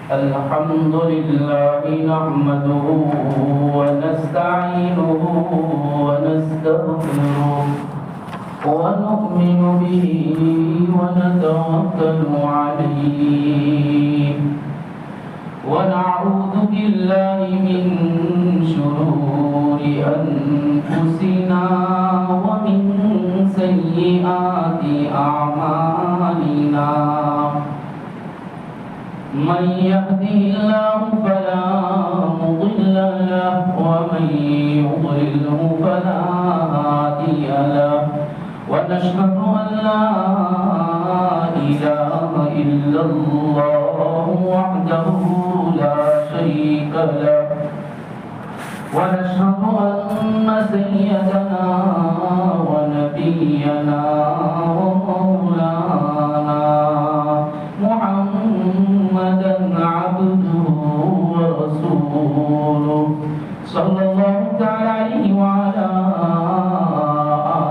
الحمد لله نحمده ونستعينه ونستغفره ونؤمن به ونتوكل عليه ونعوذ بالله من شرور أنفسنا ومن سيئات أعمالنا من يهده الله فلا مضل له ومن يضلله فلا هادي له ونشهد أن لا إله إلا الله وحده لا شريك له ونشهد أن سيدنا ونبينا ومولانا محمدا عبده ورسوله صلى الله تعالى عليه وعلى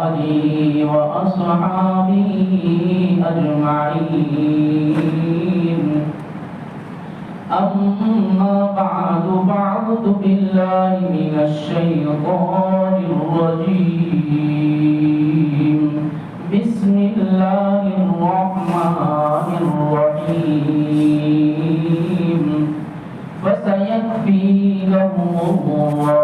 آله وأصحابه أجمعين أما بعد فأعوذ بالله من الشيطان الرجيم بسم الله الرحمن الرحيم فسيكفيكهم الله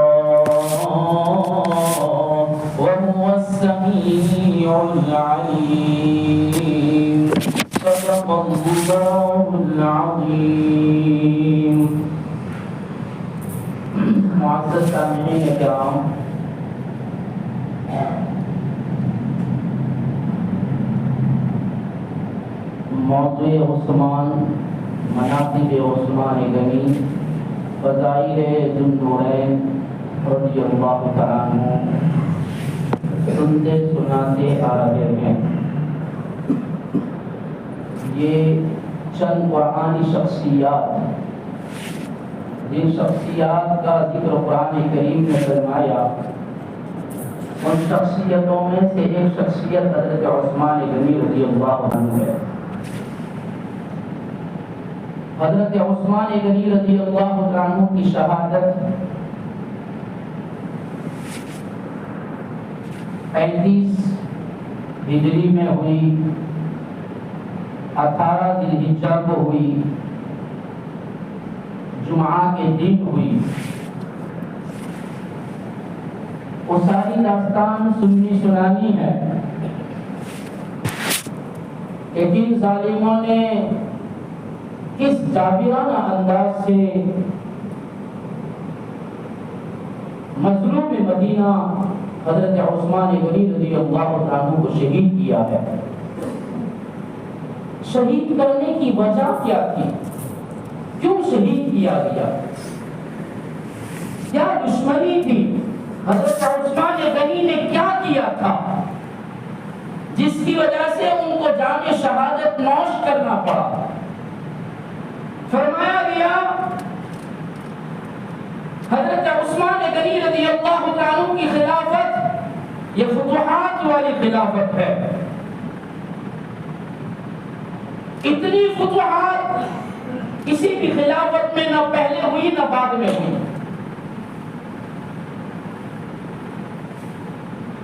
وهو السميع العليم صدق الله العظيم. معزز سامعین کرام، موضوع عثمان، مناقب عثمان غنی، فضائل ذو النورین رضی اللہ تعالیٰ عنہ سنتے سناتے آ رہے ہیں. یہ چند قرآنی شخصیات، جن شخصیات کا ذکر قرآن کریم نے فرمایا، ان شخصیتوں میں سے ایک شخصیت حضرت عثمان غنی رضی اللہ عنہ ہے. حضرت عثمان غنی رضی اللہ عنہ کی شہادت 35 ہجری میں ہوئی، 18 ذی الحجہ کو ہوئی، جمعہ کے دن ہوئی. وہ ساری داستان سننی سنانی ہے کہ جن ظالموں نے کس جابرانہ انداز سے مظلوم مدینہ حضرت عثمان غنی رضی اللہ عنہ کو شہید کیا ہے. شہید کرنے کی وجہ کیا تھی؟ کیوں شہید کیا گیا؟ کیا دشمنی تھی؟ حضرت عثمان غنی نے کیا کیا تھا جس کی وجہ سے ان کو جام شہادت نوش کرنا پڑا؟ فرمایا گیا حضرت عثمان غنی رضی اللہ عنہ کی خلافت یہ فتوحات والی خلافت ہے. اتنی فتوحات کسی بھی خلافت میں نہ پہلے ہوئی نہ بعد میں ہوئی.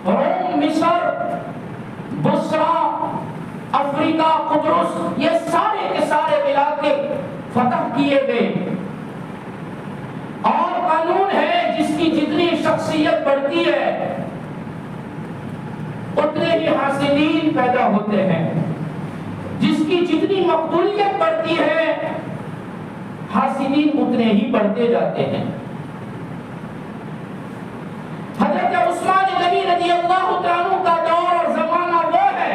روم، مصر، بصرہ، افریقہ، قبرص، یہ سارے کے سارے علاقے فتح کیے گئے. اور قانون ہے جس کی جتنی شخصیت بڑھتی ہے اتنے ہی حاسدین پیدا ہوتے ہیں. جس کی جتنی مقبولیت بڑھتی ہے حاسدین اتنے ہی بڑھتے جاتے ہیں. حضرت عثمان غنی رضی اللہ عنہ کا دور اور زمانہ وہ ہے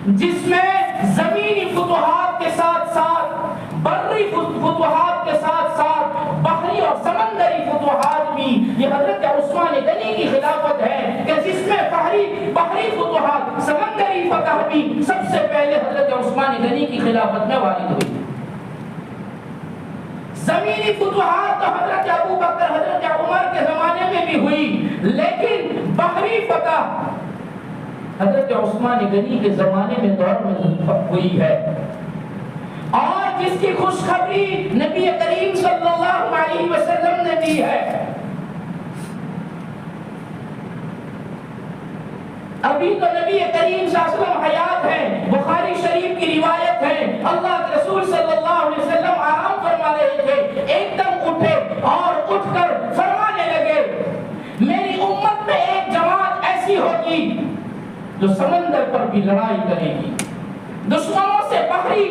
جس میں زمینی فتوحات کے ساتھ ساتھ بری فتوحات کے ساتھ ساتھ بحری اور سمندری فتوحات بھی. یہ حضرت عثمان غنی کی خلافت ہے کہ جس میں بحری فتوحات، سمندری فتح بھی سب سے پہلے حضرت عثمان غنی کی خلافت میں وارد ہوئی. زمینی فتوحات تو حضرت ابو بکر، حضرت عمر کے زمانے میں بھی ہوئی، لیکن بحری فتح حضرت عثمان غنی کے زمانے میں دور میں ہوئی ہے، اور جس کی خوشخبری نبی کریم صلی اللہ علیہ وسلم نے دی ہے۔ ابھی تو نبی کریم صلی اللہ علیہ وسلم حیات ہیں، بخاری شریف کی روایت ہے، اللہ کے رسول صلی اللہ علیہ وسلم آرام فرما رہے تھے، ایک دم اٹھے اور اٹھ کر فرمانے لگے، میری امت میں ایک جماعت ایسی ہوگی جو سمندر پر بھی لڑائی کرے گی، دشمنوں سے بحری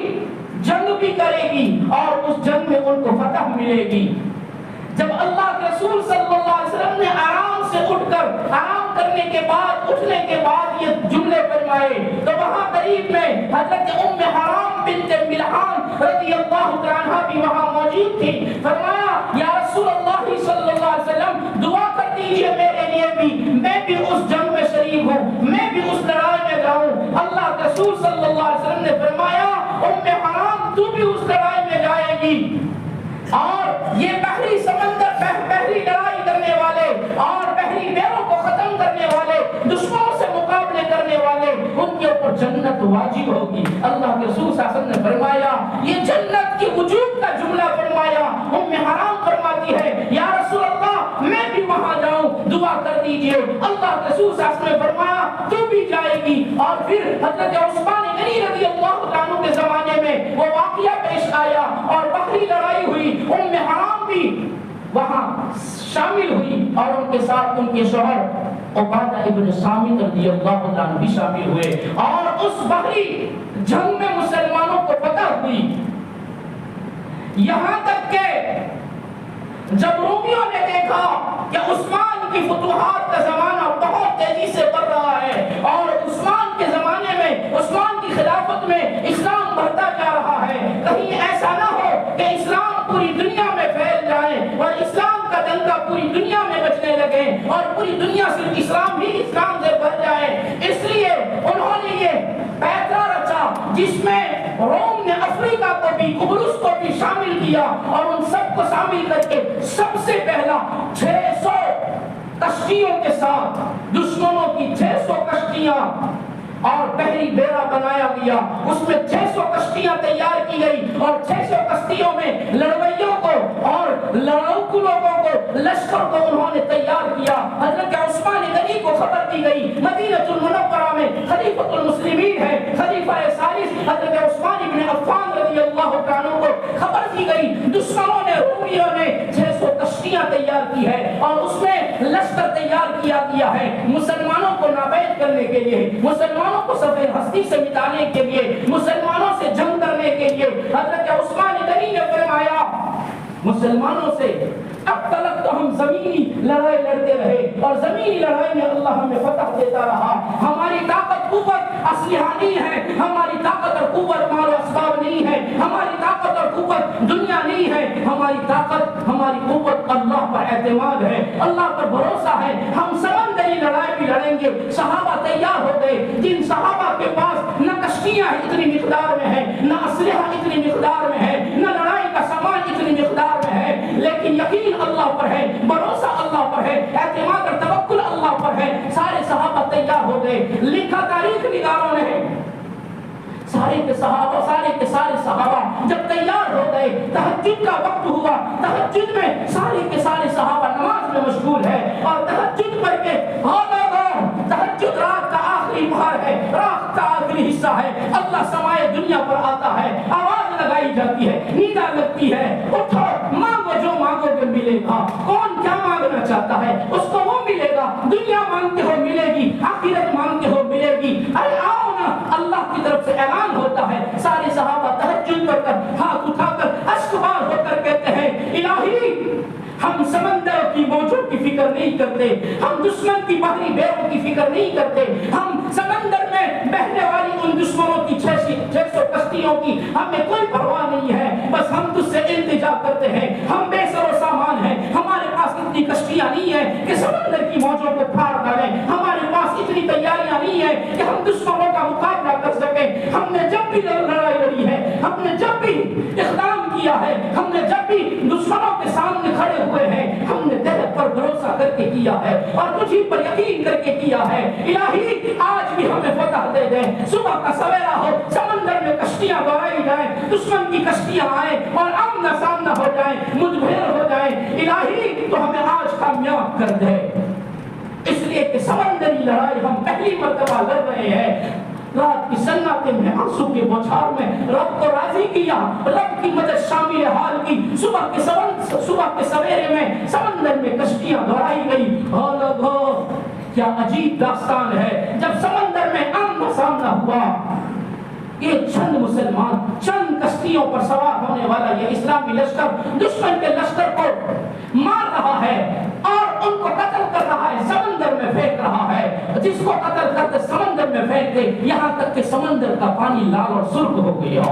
جنگ بھی کرے گی، اور اس جنگ میں ان کو فتح ملے گی۔ جب اللہ کے رسول صلی اللہ علیہ وسلم نے آرام سے اٹھ کر آرام کرنے کے بعد اٹھنے کے بعد یہ جملے فرمائے تو وہاں قریب میں حضرت ام حرام بنت ملحان رضی اللہ عنہا بھی وہاں موجود تھی۔ فرمایا یا رسول اللہ صلی اللہ علیہ وسلم دعا کر دیجئے میرے لیے بھی، میں بھی اس جنگ میں شریک ہوں، میں بھی اس لڑائی میں جاؤں۔ اللہ کے رسول صلی اللہ علیہ وسلم نے فرمایا ام حرام تو بھی اس لڑائی میں جائے گی، اور یہ بحری سمندر بحری لڑائی کرنے والے اور بحری بیروں کو ختم کرنے والے، دشمنوں سے مقابلے کرنے والے، ان کے اوپر جنت واجب ہوگی۔ اللہ کے رسول صلی اللہ علیہ وسلم نے فرمایا، یہ جنت کی وجوب کا جملہ فرمایا۔ ام حرام فرماتی ہے یا رسول اللہ میں بھی وہاں جاؤں، دعا کر دیجئے۔ اللہ کے رسول صلی اللہ علیہ وسلم نے فرمایا تو بھی جائے گی۔ اور پھر حضرت عثمان غنی رضی اللہ عنہ کے زمانے میں وہ واقعہ پیش آیا اور بحری لڑائی ہوئی، ام حرام بھی وہاں شامل ہوئی اور ان کے ساتھ ان کے شوہر عبادہ ابن صامت رضی اللہ عنہ بھی شامل ہوئے، اور اس بحری جنگ میں مسلمانوں کو فتح ہوئی، یہاں تک کہ جب رومیوں نے دیکھا کہ عثمان کی فتوحات کا زمانہ بہت تیزی سے بڑھ رہا ہے اور عثمان کے زمانے میں عثمان کی خلافت میں اسلام بڑھتا جا رہا ہے، کہیں ایسا نہ ہو کہ اسلام پوری دنیا میں پھیل جائے اور اسلام کا ڈنکا پوری دنیا میں بجنے لگے اور پوری دنیا صرف اسلام ہی اسلام سے بھر جائے، اس لیے انہوں نے یہ پیکہ رچا جس میں روم نے افریقہ کو بھی قبرص کو بھی شامل کیا، اور ان سب کو شامل کر کے سب سے پہلا 600 کشتیوں کے ساتھ دشمنوں کی 600 کشتیاں اور بحری بیڑا بنایا گیا، اس میں 600 کشتیاں تیار کی گئی، اور 600 کشتیوں میں لڑویوں کو اور لڑاکو لوگوں کو لشکر کو انہوں نے تیار کیا۔ حضرت عثمان غنی کو خبر دی گئی، مدینہ المنورہ میں خلیفۃ المسلمین ہے خلیفہ ثالث حضرت عثمان بن عفان رضی اللہ عنہ کو خبر دی گئی، دشمنوں نے رومیوں نے 600 کشتیاں تیار کی ہے اور اس میں لشکر تیار کیا گیا ہے مسلمانوں کو نابید کرنے کے لیے، مسلمانوں کو سفید ہستی سے مٹانے کے لیے، مسلمانوں سے جنگ کرنے کے لیے۔ حضرت عثمان غنی نے فرمایا مسلمانوں سے اب تک تو ہم زمینی لڑائی لڑتے رہے اور زمینی لڑائی میں اللہ ہمیں فتح دیتا رہا، ہماری طاقت قوت اسلحہ نہیں ہے، ہماری طاقت اور قوت مال و اسباب نہیں ہے، ہماری طاقت اور قوت دنیا نہیں ہے، ہماری طاقت ہماری قوت اللہ پر اعتماد ہے، اللہ پر بھروسہ ہے، ہم سمندری لڑائی بھی لڑیں گے۔ صحابہ تیار ہو گئے، جن صحابہ کے پاس نہ کشتیاں اتنی مقدار میں ہیں، نہ اسلحہ اتنی مقدار میں ہے، نہ لڑائی کا سامان اتنی مقدار میں ہے، لیکن یقین اللہ پر ہے، بھروسہ اللہ پر ہے، اعتماد اور توکل اللہ پر ہے، سارے صحابہ تیار ہو گئے۔ لکھا تاریخ نگاروں نے سارے کے صحابہ جب تیار ہو گئے، تہجد کا وقت ہوا، تہجد میں سارے صحابہ نماز میں مشغول ہے اور تہجد پڑھ کے تہجد رات کا آخری پہر ہے، رات کا آخری حصہ ہے، اللہ سمائے دنیا پر آتا ہے، آواز لگائی جاتی ہے، ندا لگتی ہے، اٹھو مانگو جو مانگو گے ملے گا۔ کون کیا مانگنا چاہتا ہے اس کو وہ ملے گا، دنیا مانگتے ہو ملے گی، آخرت مانگتے ہو ملے گی، ارے آؤ نا، اللہ کی طرف سے اعلان ہوتا ہے۔ سارے صحابہ تہجد پڑھ کر ہاتھ اٹھا کر اشکبار ہو کر کہتے ہیں الہی ہم سمندر کی موجوں کی فکر نہیں کرتے، ہم دشمن کی بحری بیڑوں کی فکر نہیں کرتے، ہم سمندر میں بہنے والی ان دشمنوں کی 600 کشتیوں کی ہمیں کوئی پرواہ نہیں ہے، بس ہم تجھ سے التجا کرتے ہیں، ہم بے سر و سامان ہیں، ہمارے پاس اتنی کشتیاں نہیں ہیں کہ سمندر کی موجوں کو پھاڑ ڈالیں، ہمارے پاس اتنی تیاریاں نہیں ہیں کہ ہم دشمنوں کا مقابلہ کر سکیں۔ ہم نے جب بھی لڑائی لڑی ہے، ہم نے جب بھی اقدام کیا ہے، ہم نے جب بھی دشمنوں کے سامنے کھڑے ہوئے ہیں، ہم نے دل پر بھروسہ کر کے کیا ہے اور تجھی پر یقین کر کے کیا ہے۔ الہی آج بھی ہمیں فتح دے دیں، صبح کا سویرا ہو، سمندر میں کشتیاں دوڑائی جائیں، دشمن کی کشتیاں آئیں اور آمنا سامنا ہو جائیں، مدبھر ہو جائیں، الہی تو ہمیں آج کامیاب کر دے۔ اس لیے کہ سمندری لڑائی ہم پہلی مرتبہ لڑ رہے ہیں۔ رات کی سناٹے میں، آنسو کے بوچھار میں رب کو راضی کیا، رب کی مدد شامل حال کی۔ صبح کے سویرے میں سمندر میں کشتیاں دوڑائی گئی۔ کیا عجیب داستان ہے، جب سمندر میں آمنا سامنا ہوا، ایک چند مسلمان چند کشتیوں پر سوار ہونے والا یہ اسلامی لشکر دشمن کے لشکر کو مار رہا ہے اور ان کو قتل کر رہا ہے، سمندر میں پھینک رہا ہے۔ جس کو قتل کرتے سمندر میں پھینک دے، یہاں تک کہ سمندر کا پانی لال اور سرخ ہو گیا۔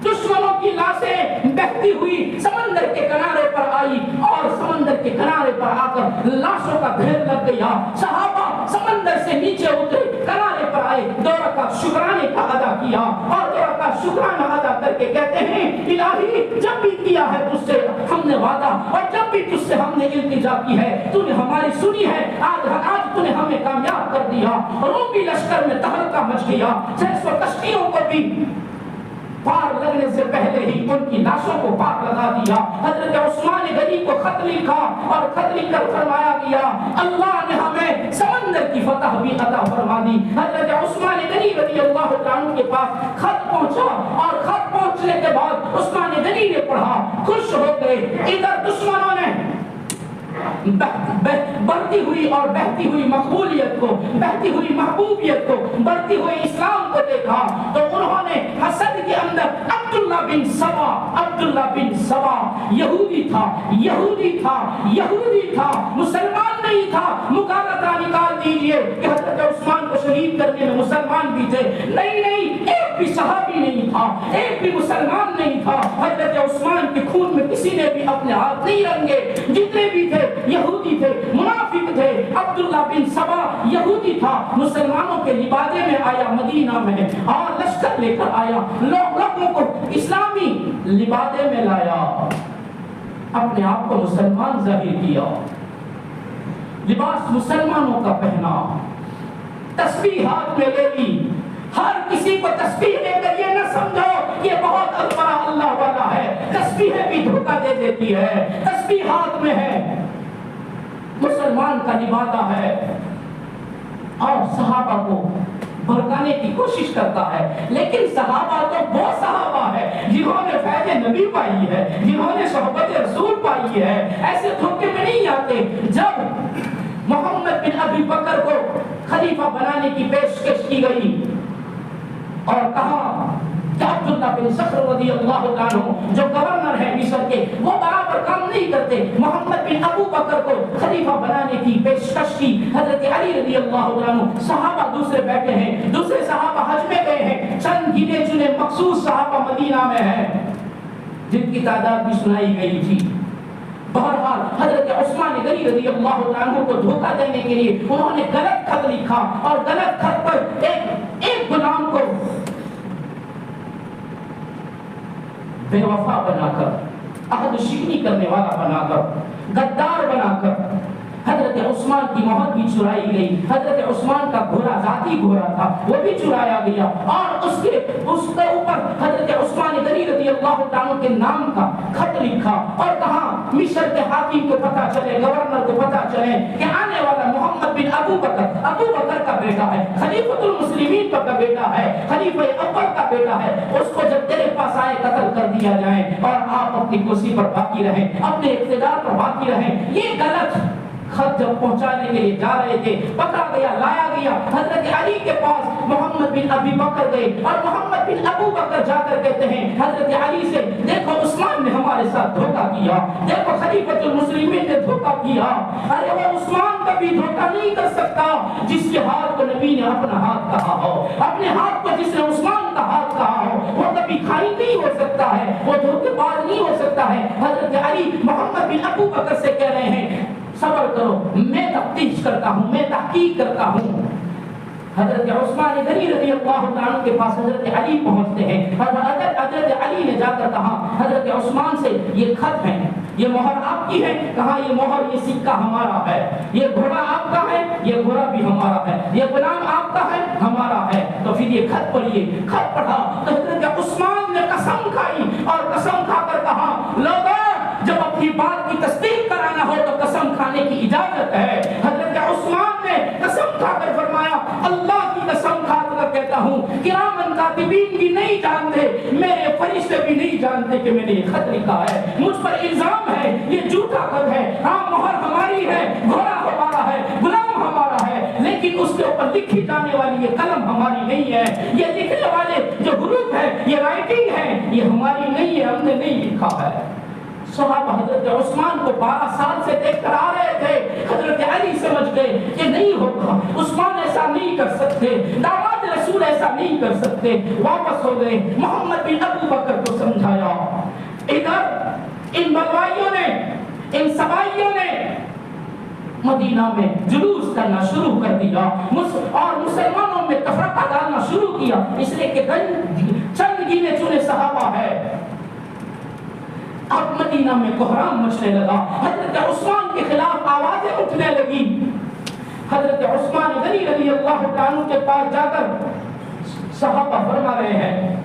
دشمنوں کی لاشیں بہتی ہوئی سمندر کے کنارے پر آئی اور سمندر کے کنارے پر آ کر لاشوں کا ڈھیر لگ گیا۔ صحابہ سمندر سے نیچے اترے، کنارے پر آئے، دو رکعت شکرانے کا ادا کیا اور دو رکعت شکرانہ ادا کر کے کہتے ہیں الہی جب بھی کیا ہے تجھ سے ہم نے وعدہ اور جب بھی تجھ سے ہم نے التجا کی ہے تو نے ہماری سنی ہے، آج تو نے ہمیں کامیاب کر دیا۔ رومی لشکر میں تہلکہ مچ گیا، 600 کشتیوں کو بھی پار لگنے سے پہلے ہی ان کی لاشوں کو پار لگا دیا۔ حضرت عثمان غنی کو خط لکھا اور خط لکھ کر فرمایا گیا اللہ نے ہمیں سمندر کی فتح بھی عطا فرما دی۔ حضرت عثمان غنی رضی اللہ عنہ کے پاس خط پہنچا اور خط پہنچنے کے بعد عثمان غنی نے پڑھا، خوش ہو گئے۔ ادھر دشمنوں نے بڑھتی ہوئی اور بہتی ہوئی مقبولیت کو، بہتی ہوئی محبوبیت کو، بڑھتی ہوئی اسلام کو دیکھا تو انہوں نے حسد کے اندر عبداللہ بن سبا یہودی تھا، مسلمان نہیں تھا، مغالطہ نکال دیجئے کہ حضرت عثمان کو شہید کرنے میں مسلمان بھی تھے، نہیں، ایک بھی صحابی نہیں تھا، ایک بھی مسلمان نہیں تھا۔ حضرت عثمان کے خون میں کسی نے بھی اپنے ہاتھ نہیں رنگے، جتنے بھی تھے یہودی تھے، منافق تھے۔ عبداللہ بن سبا یہودی تھا، مسلمانوں کے لبادے میں آیا مدینہ میں اور لشکر لے کر آیا، لوگوں کو اسلامی لبادے میں لایا، اپنے آپ کو مسلمان ظاہر کیا، لباس مسلمانوں کا پہنا، تسبیح ہاتھ میں لے لی۔ ہر کسی کو تسبیح لے کر یہ نہ سمجھو کہ یہ بہت بڑا اللہ والا ہے، تسبیح بھی دھوکہ دے دیتی ہے، تسبیح ہاتھ میں ہے، مسلمان کا لبادہ ہے اور صحابہ کو بھڑکانے کی کوشش کرتا ہے، لیکن صحابہ تو وہ صحابہ ہے جنہوں نے فیض نبی پائی ہے، جنہوں نے صحبت رسول پائی ہے، ایسے دھوکے میں نہیں آتے۔ جب محمد بن ابی بکر کو خلیفہ بنانے کی پیشکش کی گئی اور کہا کہ عبداللہ بن صخر رضی اللہ عنہ جو گورنر ہے مصر کے، وہ برابر کام نہیں کرتے، محمد بن ابو بکر کو خلیفہ بنانے کی پیشکش کی۔ حضرت علی رضی اللہ عنہ، صحابہ دوسرے بیٹھے ہیں، دوسرے صحابہ حج میں گئے ہیں، چند گنے چنے مخصوص صحابہ مدینہ میں ہیں جن کی تعداد بھی سنائی گئی تھی۔ بہرحال حضرت عثمان غنی رضی اللہ عنہ کو دھوکہ دینے کے لیے انہوں نے غلط خط لکھا اور غلط خط پر ایک غلام کو بے وفا بنا کر، عہد شکنی کرنے والا بنا کر، غدار بنا کر حضرت عثمان کی مہر بھی چرائی گئی۔ حضرت عثمان کا گھوڑا ذاتی گھوڑا تھا، وہ بھی چرایا گیا اور اس کے اوپر حضرت عثمان غنی رضی اللہ عنہ کے نام کا خط لکھا اور کہا مصر کے حاکم کو پتہ چلے، گورنر کو پتہ چلے کہ آنے والا محمد بن ابو بکر کا بیٹا ہے، خلیفۃ المسلمین کا بیٹا ہے، خلیفہ اول کا بیٹا ہے، اس کو جب تیرے پاس آئے قتل کر دیا جائے اور آپ اپنی کرسی پر باقی رہیں، اپنے اقتدار پر باقی رہیں۔ یہ غلط خط جب پہنچانے کے لیے جا رہے تھے، پکڑا گیا، لایا گیا، حضرت علی کے پاس محمد بن ابی بکر گئے اور محمد بن ابو بکر جا کر کہتے ہیں حضرت علی سے، دیکھو عثمان نے ہمارے ساتھ دھوکہ کیا، دیکھو خلیفۃ المسلمین نے دھوکہ کیا۔ ارے وہ عثمان کبھی دھوکہ نہیں کر سکتا جس کے ہاتھ کو نبی نے اپنا ہاتھ کہا ہو، اپنے ہاتھ کو جس نے عثمان کا ہاتھ کہا ہو، وہ کبھی خائن نہیں ہو سکتا ہے، وہ دھوکے باز نہیں ہو سکتا ہے۔ حضرت علی محمد بن ابو بکر سے کہہ رہے ہیں صبر کرو، میں تفتیش کرتا ہوں، میں تحقیق کرتا ہوں۔ حضرت عثمان غنی رضی اللہ عنہ کے پاس حضرت علی پہنچتے ہیں اور حضرت علی نے جا کر کہا حضرت عثمان سے یہ خط ہے یہ مہر آپ کی ہے؟ کہا یہ مہر یہ سکہ ہمارا ہے. یہ گھوڑا آپ کا ہے؟ یہ گھوڑا بھی ہمارا ہے. یہ غلام آپ کا ہے؟ ہمارا ہے. تو پھر یہ خط پڑھیے. خط پڑھا تو حضرت عثمان نے قسم کھائی اور قسم کھا کر کہا لوگوں جب اپنی بات کی تصدیق کرانا ہو تو قسم کھانے کی اجازت ہے. حضرت عثمان نے قسم کھا کر فرمایا اللہ کی قسم کھا کر کہتا ہوں کرامن کاتبین بھی نہیں جانتے, میرے فرشتے بھی نہیں جانتے کہ میں نے یہ خط لکھا ہے. مجھ پر الزام ہے یہ جھوٹا خط ہے. ہاں مہر ہماری ہے, گھوڑا ہمارا ہے, غلام ہمارا ہے, لیکن اس کے اوپر لکھی جانے والی یہ قلم ہماری نہیں ہے. یہ لکھنے والے جو حروف ہے, یہ رائٹنگ ہے, یہ ہماری نہیں ہے, ہم نے نہیں لکھا ہے. صحابہ حضرت عثمان کو 12 سال سے دیکھ کر آ رہے تھے. حضرت علی سمجھ گئے کہ نہیں ہوگا, عثمان ایسا نہیں کر سکتے, دعوت رسول ایسا نہیں کر سکتے. واپس ہو گئے. محمد بن ابو بکر کو سمجھایا. ادھر ان بلوائیوں نے, ان سبائیوں نے مدینہ میں جلوس کرنا شروع کر دیا اور مسلمانوں میں تفرقہ ڈالنا شروع کیا, اس لیے کہ چند گینے چنے صحابہ ہے. اب مدینہ میں کوہرام مچنے لگا. حضرت عثمان کے خلاف آوازیں اٹھنے لگی. حضرت عثمان غنی رضی اللہ عنہ کے پاس جا کر صحابہ فرما رہے ہیں,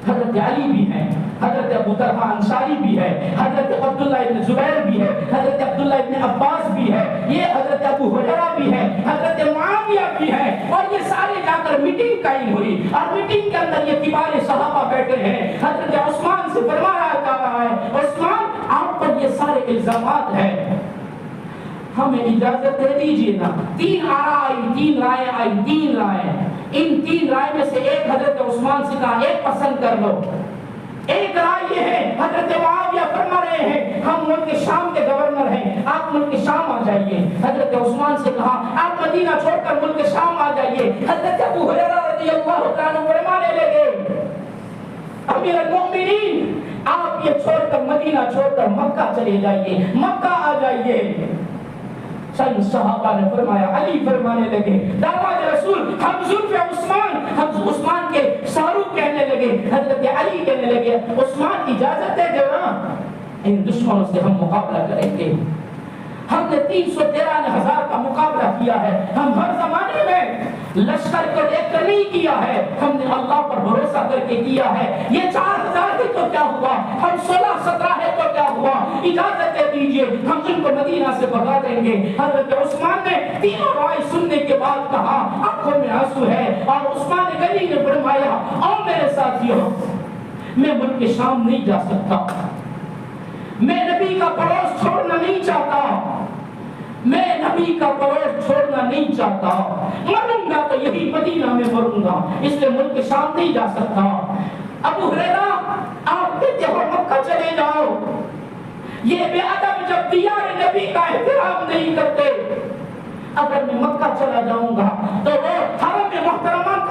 حضرت علی بھی ہیں, حضرت ابو طلحہ انصاری بھی ہے, حضرت عبداللہ ابن زبیر بھی ہے, حضرت عبداللہ ابن عباس بھی ہے, یہ حضرت ابو ہریرہ بھی ہے, حضرت معاویہ بھی ہے, اور یہ سارے جا کر میٹنگ قائم ہوئی اور میٹنگ کے اندر یہ کبار صحابہ بیٹھے ہیں. حضرت عثمان سے فرمایا جا رہا ہے عثمان آپ پر یہ سارے الزامات ہیں, ہمیں اجازت دے دیجیے نا. 3 آراء آئی, 3 رائے آئی, 3 رائے. ان 3 رائے میں سے ایک حضرت عثمان سے کہا ایک پسند کر لو. ایک رائے یہ ہے, حضرت معاویہ فرما رہے ہیں ہم ملک شام کے گورنر ہیں, آپ ملک شام آ جائیے. حضرت عثمان سے کہا آپ مدینہ چھوڑ کر ملک شام آ جائیے. حضرت ابو ہریرہ رضی اللہ عنہ فرمانے لگے امیر المؤمنین آپ یہ چھوڑ کر مدینہ چھوڑ کر مکہ چلے جائیے, مکہ آ جائیے. چند صحابہ نے فرمایا, علی فرمانے لگے دعوت رسول ہم زلف عثمان, ہم عثمان کے شاروخ کہنے لگے. حضرت علی کہنے لگے عثمان اجازت ہے جو نا, ان دشمنوں سے ہم مقابلہ کریں گے. ہم نے 313,000 کا مقابلہ کیا ہے. ہم ہر زمانے میں لشکر کو دیکھ کر نہیں کیا ہے, ہم نے اللہ پر بھروسہ کر کے کیا ہے. یہ 4,000 ہے تو کیا ہوا, ہم 16-17 ہے تو کیا ہوا, اجازت دے دیجئے ہم ان کو مدینہ سے بھگا دیں گے. حضرت عثمان نے تینوں رائے سننے کے بعد کہا آنکھوں میں آنسو ہے, اور عثمان غنی نے فرمایا اور میرے ساتھیوں میں ملک شام نہیں جا سکتا, میں نبی کا پڑوس چھوڑنا نہیں چاہتا, میں نبی کا پڑوس چھوڑنا نہیں چاہتا, مروں گا تو یہی مدینہ میں مروں گا, اس لیے ملک شام نہیں جا سکتا. ابو ہریرہ آپ کہتے ہو مکہ چلے جاؤ, یہ بے ادب جب دیار نبی کا احترام نہیں کرتے, اگر میں مکہ چلا جاؤں گا تو وہ حرم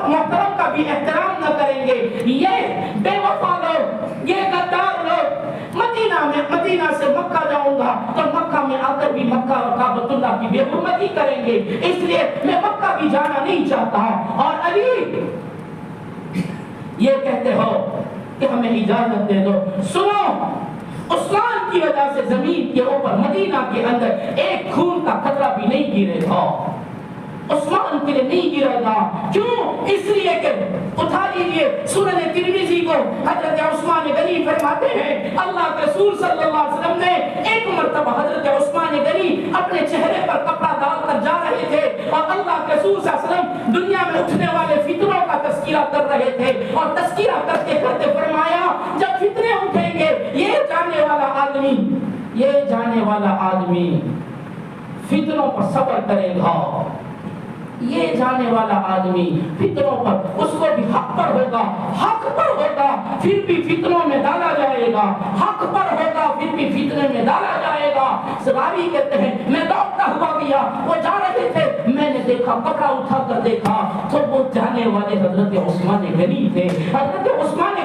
محترم کا بھی احترام نہ کریں گے. یہ بے وفا لوگ, یہ غدار لوگ مدینہ سے مکہ جاؤں گا تو مکہ میں آ کر بھی مکہ اور کعبۃ اللہ کی بے حرمتی کریں گے, اس لیے میں مکہ بھی جانا نہیں چاہتا. اور علی یہ کہتے ہو کہ ہمیں اجازت دے دو. سنو, عثمان کی وجہ سے زمین کے اوپر مدینہ کے اندر ایک خون کا قطرہ بھی نہیں گرے گا, عثمان کے لیے نہیں گرے گا. کیوں؟ اس لیے کہ اٹھا لیجیے سنن ترمذی کو, حضرت عثمان غنی فرماتے ہیں اللہ کے رسول صلی اللہ علیہ وسلم نے ایک مرتبہ حضرت عثمان غنی اپنے چہرے پر کپڑا ڈال کر جا رہے تھے, اور اللہ کے رسول صلی اللہ علیہ وسلم دنیا میں اٹھنے والے فتنوں کا تذکرہ کر رہے تھے, اور تذکرہ کرتے کرتے فرمایا جب فتنے اٹھیں گے یہ جانے والا آدمی فتنوں پر صبر کرے گا, یہ جانے والا آدمی فتنوں پر اس کو بھی حق پر ہوگا, حق پر ہوگا پھر بھی فتنوں میں ڈالا جائے گا, حق پر ہوگا پھر بھی فتنے میں ڈالا جائے گا. سراوی کہتے ہیں میں دوڑتا ہوا گیا, وہ جا رہے تھے, میں نے دیکھا کپڑا اٹھا کر دیکھا تو وہ جانے والے حضرت عثمان غنی تھے. حضرت عثمان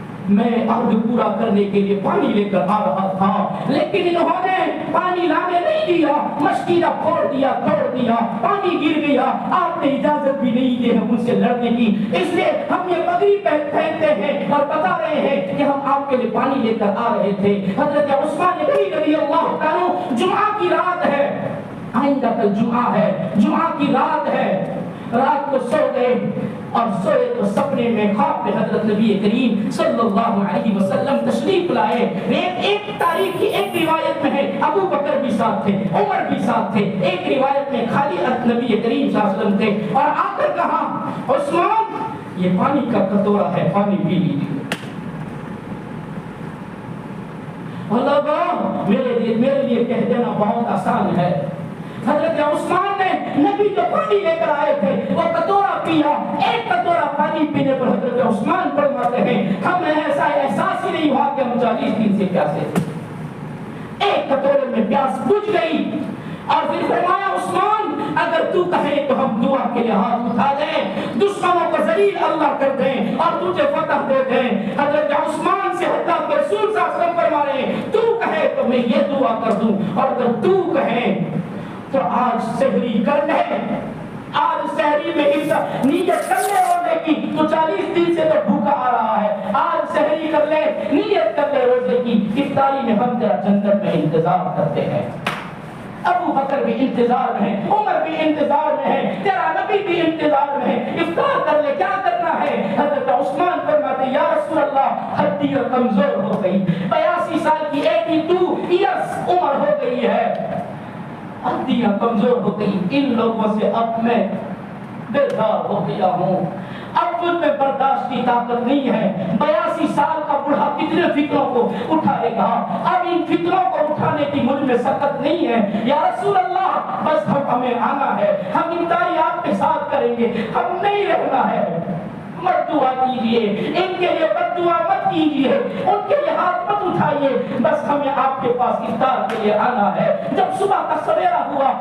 میں عہد پورا کرنے کے لیے پانی لے کر آ رہا تھا، لیکن انہوں نے پانی لانے نہیں دیا، مشکیزہ توڑ دیا، پانی گر گیا، آپ نے اجازت بھی نہیں دی ہے مجھ سے لڑنے کی، اس لیے ہم یہ پگڑی پہنتے ہیں اور بتا رہے ہیں کہ ہم آپ کے لیے پانی لے کر آ رہے تھے۔ حضرت عثمان غنی رضی اللہ تعالیٰ، جمعہ کی رات ہے، آئندہ کل جمعہ ہے، جمعہ کی رات ہے، رات کو سو گئے اور سوئے تو سپنے میں خواب میں حضرت نبی کریم صلی اللہ علیہ وسلم تشریف لائے۔ ایک تاریخ کی ایک روایت میں ہے ابو بکر بھی ساتھ تھے، عمر بھی ساتھ تھے، ایک روایت میں خالی نبی کریم صلی اللہ علیہ وسلم تھے، اور آ کر کہا عثمان یہ پانی کا کٹورا ہے، پانی پی لیجیے۔ اللہ میرے لیے کہہ دینا بہت آسان ہے۔ حضرت عثمان نے نبی جو پانی لے کر آئے تھے وہ کٹورا پیا، ایک کٹورا پانی پینے پر حضرت عثمان فرماتے ہیں ہمیں ایسا احساس ہی نہیں ہوا کہ ہم 40 دن سے پیاسے تھے۔ ایک کٹورے میں پیاس بجھ گئی اور پھر فرمایا عثمان اگر تو کہے تو ہم دعا کے لیے ہاتھ اٹھا دیں، دشمنوں کو ذلیل اللہ کر دیں اور تجھے فتح دے دیں۔ حضرت عثمان سے اللہ کے رسول صلی اللہ علیہ وسلم فرما رہے ہیں تو کہے تو میں یہ دعا کر دوں، اور اگر تو کہے تو آج سحری کر لے، آج سحری میں نیت کر لے روزے کی، تو 40 دن سے تو بھوکا آ رہا ہے، آج سحری کر لے، نیت کر لے روزے کی، افطاری میں ہم تیرا جنت میں انتظار کرتے ہیں۔ ابو بکر بھی انتظار میں ہے، عمر بھی انتظار میں ہے، تیرا نبی بھی انتظار میں ہے، افطار کر لے، کیا کرنا ہے؟ حضرت عثمان فرماتے یا رسول اللہ ہڈی کمزور ہو گئی، 82 سال کی 82 ایئرس عمر ہو گئی ہے، ہڈیاں کمزور ہو گئی، ان لوگوں سے اب میں بیزار ہو گیا ہوں، اب مجھ میں برداشت کی طاقت نہیں ہے، 82 سال کا بوڑھا کتنے فکروں کو اٹھائے گا، اب ان فکروں کو اٹھانے کی مجھ میں سکت نہیں ہے، یا رسول اللہ بس ہمیں آنا ہے، ہم افطاری آپ کے ساتھ کریں گے، ہم نہیں رہنا ہے، مت دعا کیجئے، ان کے لیے بد دعا مت کیجئے، ان کے لیے ہاتھ مت اٹھائیے، بس ہمیں آپ کے پاس افطار کے لیے آنا ہے۔ جب صبح کا سویرا ہوا،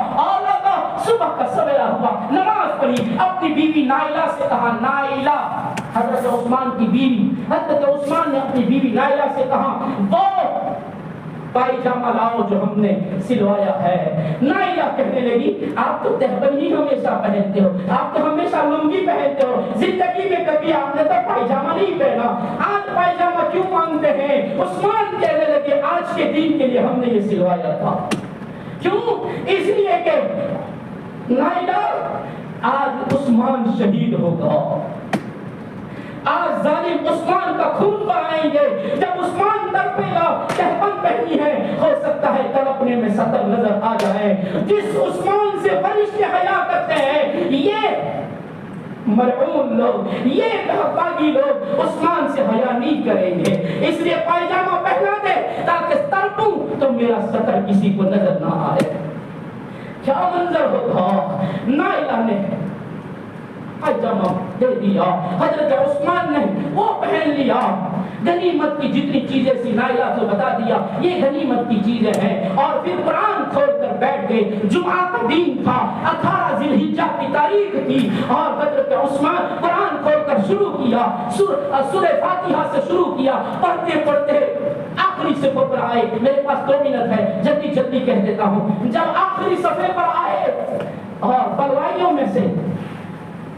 صبح کا سویرا ہوا، نماز پڑھی، اپنی بیوی نائلہ سے کہا، نائلہ، حضرت عثمان کی بیوی، حضرت عثمان نے اپنی بیوی نائلہ سے کہا وہ پائجامہ لاؤ جو ہم نے سلوایا ہے۔ نائلہ کہنے لگی آپ تو تہبند ہی ہمیشہ پہنتے ہو، آپ تو ہمیشہ لنگی پہنتے ہو، زندگی میں کبھی آپ نے تو پائجامہ نہیں پہنا، آج پائجامہ کیوں مانگتے ہیں؟ عثمان کہنے لگے آج کے دن کے لیے ہم نے یہ سلوایا تھا، کیوں؟ اس لیے کہ نائلہ آج عثمان شہید ہوگا، آج ظالم عثمان کا خون بہائیں گے، جب عثمان تڑپے گا تہبند پہنی ہے، ہو سکتا ہے تڑپنے میں سطر نظر آ جائے، جس عثمان سے فرشتے حیا کرتے ہیں یہ مرعون لوگ، یہ بھاگی لوگ عثمان سے حیا نہیں کریں گے، اس لیے پائجامہ پہنا دے تاکہ تڑپوں تو میرا سطر کسی کو نظر نہ آئے۔ کیا منظر ہوگا؟ نائلہ نے پائجامہ دے دیا، حضرت عثمان نے وہ پہن لیا، غنیمت کی جتنی چیزیں سی نائلہ کو بتا دیا یہ غنیمت کی چیزیں ہیں، اور پھر قرآن کھول کر بیٹھ گئے، جمعہ کا دن تھا، 18 ذی الحجہ کی تاریخ تھی، اور حضرت عثمان قرآن کھول کر شروع کیا، سورہ فاتحہ سے شروع کیا، پڑھتے پڑھتے آخری صفحے پر آئے، میرے پاس 2 منٹ ہے، جلدی جلدی کہہ دیتا ہوں، جب آخری صفحے پر آئے اور بلوائیوں میں سے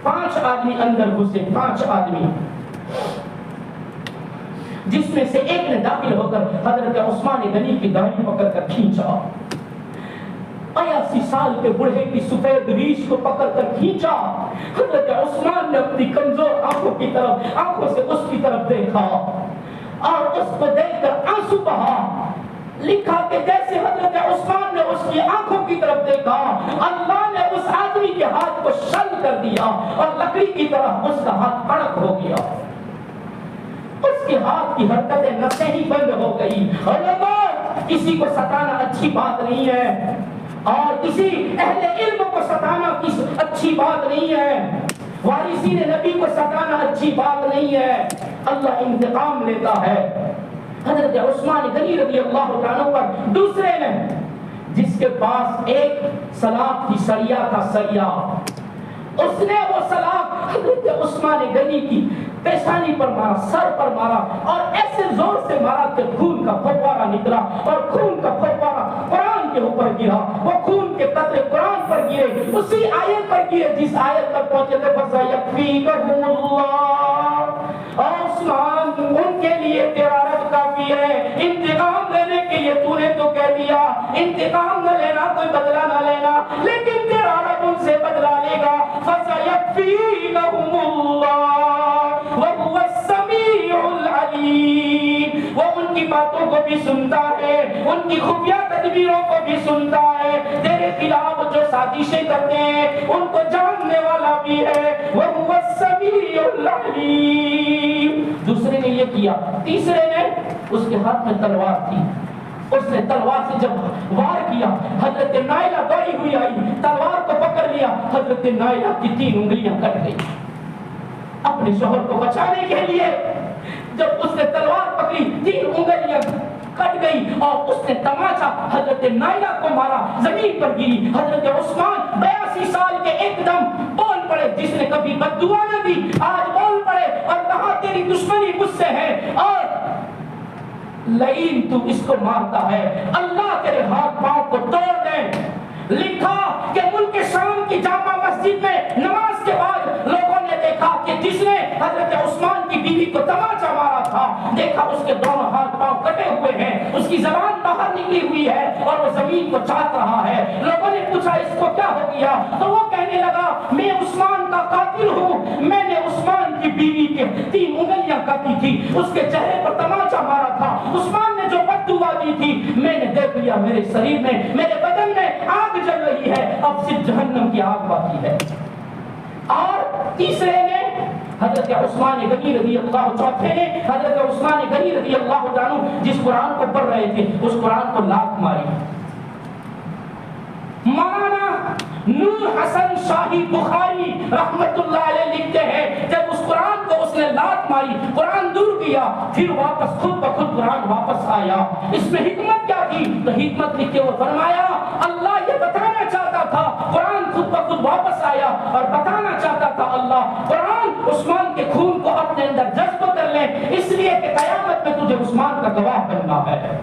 5 آدمی اندر گھسے، 5 آدمی، جس میں سے ایک نے داخل ہو کر حضرت عثمان غنی کی داڑھی پکڑ کر کھینچا، 82 سال کے بوڑھے کی سفید ریش کو پکڑ کر کھینچا، حضرت عثمان نے اپنی کمزور آنکھوں سے اس کی طرف دیکھا اور اس کو دیکھ کر آنسو بہا، لکھا کہ جیسے حضرت عثمان نے اس کی آنکھوں کی طرف دیکھا اللہ نے اس آدمی کے ہاتھ کو شل کر دیا اور لکڑی کی طرح اس کا ہاتھ کڑک ہو گیا، اس کے ہاتھ کی حرکتیں نسیں ہی بند ہو گئی۔ علماء کسی کو ستانا اچھی بات نہیں ہے، اور کسی اہل علم کو ستانا اچھی بات نہیں ہے، وارثین نبی کو ستانا اچھی بات نہیں ہے، اللہ انتقام لیتا ہے۔ حضرت عثمان غنی رضی اللہ عنہ پر دوسرے نے، جس کے پاس ایک سلاخ کی سریا تھا، سریا، اس نے وہ سلاخ حضرت عثمان غنی کی پیشانی پر مارا، سر پر مارا، اور ایسے زور سے مارا کہ خون کا پھوارا نکلا، اور خون کا پھوارا قرآن کے اوپر گرا، وہ خون کے قطرے قرآن پر گرے، اسی آیت پر گرے جس آیت پر پہنچے تھے فَسَيَكْفِيكَهُمُ اللَّهُ، اور عثمان ان کے لیے تیرا رب کافی ہے، انتقام لینے کے لیے تو نے تو کہہ دیا انتقام نہ لینا، کوئی بدلہ نہ لینا، لیکن تیرا رب ان سے بدلہ لے گا، فَسَيَكْفِيكَهُمُ اللَّهُ وَهُوَ السَّمِيعُ الْعَلِيمُ، وہ ان کی باتوں کو بھی سنتا ہے، ان کی خفیہ تدبیروں کو بھی سنتا ہے، تیرے خلاف جو سازشیں کرتے ہیں ان کو جاننے والا بھی ہے، وَهُوَ السَّمِيعُ الْعَلِيمُ۔ دوسرے نے یہ کیا، تیسرے نے اس کے ہاتھ میں تلوار تھی، اس نے تلوار سے جب وار کیا، حضرت نائلہ دوڑی ہوئی آئی، تلوار کو پکڑ لیا، حضرت نائلہ کی 3 انگلیاں کٹ گئی۔ اپنے شوہر کو بچانے کے لیے جب اس نے تلوار پکڑی، 3 انگلیاں کٹ گئی، اور اس نے تماچا حضرت نائلہ کو مارا، زمین پر گری۔ حضرت عثمان 82 سال کے ایک دم بول پڑے، جس نے کبھی بد دعا نہ دی آج بول پڑے اور کہا تیری دشمنی مجھ سے ہے، اور لئین تو اس کو مارتا ہے، اللہ تیرے ہاتھ پاؤں کو توڑ دے۔ لکھا کہ ملک شام کی جامع مسجد میں نماز کے بعد لوگوں نے دیکھا کہ جس نے حضرت عثمان کی بیوی کو تماچا مارا تھا، دیکھا اس کے دونوں ہاتھ پاؤں کٹے ہوئے ہیں، اس کی زبان باہر نکلی ہوئی ہے اور وہ زمین کو چاٹ رہا ہے۔ لوگوں نے پوچھا اس کو کیا ہو گیا، تو وہ کہنے لگا میں عثمان کا قاتل ہوں، میں نے عثمان کی بیوی کے 3 انگلیاں کاٹی تھی، اس کے چہرے پر تماچا مارا تھا، عثمان نے جو بد دعا دی تھی میں نے دیکھ لیا، میرے شریر میں میرے بدن میں آگ جل رہی ہے، اب صرف جہنم کی آگ باقی ہے۔ اور تیسرے نے حضرت عثمان غنی رضی اللہ، چوتھے نے حضرت عثمان غنی رضی اللہ عنہ، جس قرآن کو پڑھ رہے تھے اس قرآن کو لات ماری۔ مولانا نور حسن شاہی بخاری رحمت اللہ علیہ لکھتے ہیں جب اس قرآن کو اس نے لات ماری، قرآن دور گیا، پھر واپس خود بخود قرآن واپس آیا۔ اس میں حکمت کیا تھی؟ تو حکمت لکھ کے وہ فرمایا اللہ یہ بتانا چاہتا تھا، قرآن خود بخود واپس آیا اور بتانا چاہتا تھا اللہ قرآن عثمان کے خون کو اپنے اندر جذب کر لے، اس لیے کہ قیامت میں تجھے عثمان کا گواہ بننا ہے،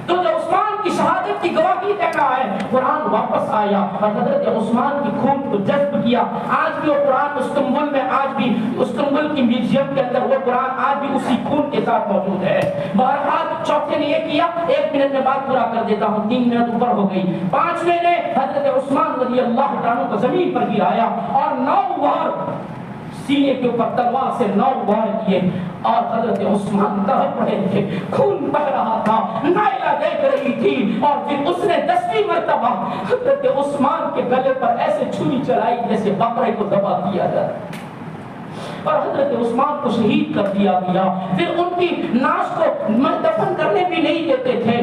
تو جو عثمان کی شہادت کی گواہی دینا ہے۔ قرآن واپس آیا اور حضرت عثمان کی خون کو جذب کیا۔ آج بھی وہ قرآن استنبول میں، آج بھی استنبول کی میوزیم کے اندر وہ قرآن آج بھی اسی خون کے ساتھ موجود ہے۔ بہرحال چوتھے نے یہ کیا، 1 منٹ میں بات پورا کر دیتا ہوں، 3 منٹ اوپر ہو گئی۔ 5ویں نے حضرت عثمان رضی اللہ عنہ کو زمین پر گرایا اور 9 بار سینے کے اوپر تلوار سے 9 بار کیے، اور حضرت عثمان تڑپ رہے تھے، خون بہ رہا تھا، نائلہ دیکھ رہی تھی، اور پھر اس نے 10ویں مرتبہ حضرت عثمان کے گلے پر ایسے چھری چلائی جیسے بکرے کو ذبح کیا جائے، اور حضرت عثمان کو شہید کر دیا گیا۔ پھر ان کی لاش کو دفن کرنے بھی نہیں دیتے تھے،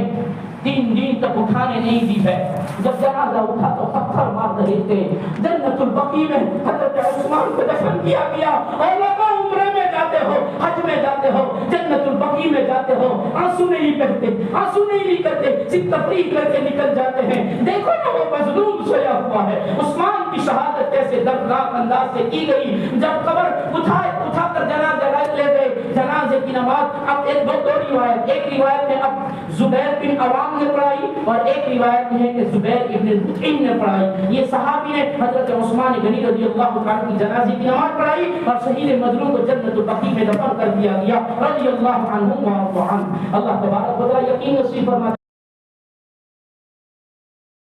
3 دن تک اٹھانے نہیں دی ہے۔ جب جنازہ اٹھا تو پتھر مار رہے تھے۔ جنت البقیع میں حضرت عثمان کو دفن کیا گیا، اور لوگوں عمرے میں جاتے ہو، حج میں جاتے ہو، جنت البقیع میں جاتے ہو، آنسو نہیں بہتے، آنسو نہیں کرتے، صرف تفریح کر کے نکل جاتے ہیں۔ دیکھو نا وہ مظلوم سویا ہوا ہے، عثمان کی شہادت کیسے دردناک انداز سے کی گئی۔ جب قبر اٹھا کر جنازہ لے گئے، جنازے کی نماز اب دو روایت، ایک روایت میں اب زبیر بن عوام نے پڑھائی اور ایک روایت میں ہے کہ زبیر ابن مطعم نے پڑھائی۔ یہ صحابی نے حضرت عثمان غنی رضی اللہ عنہ کی جنازے کی نماز پڑھائی اور شہید مظلوم کو جنت البقیع میں دفن کر دیا گیا رضی اللہ عنہ و عنہ۔ اللہ تبارک و تعالی یقین نصیب فرمائے۔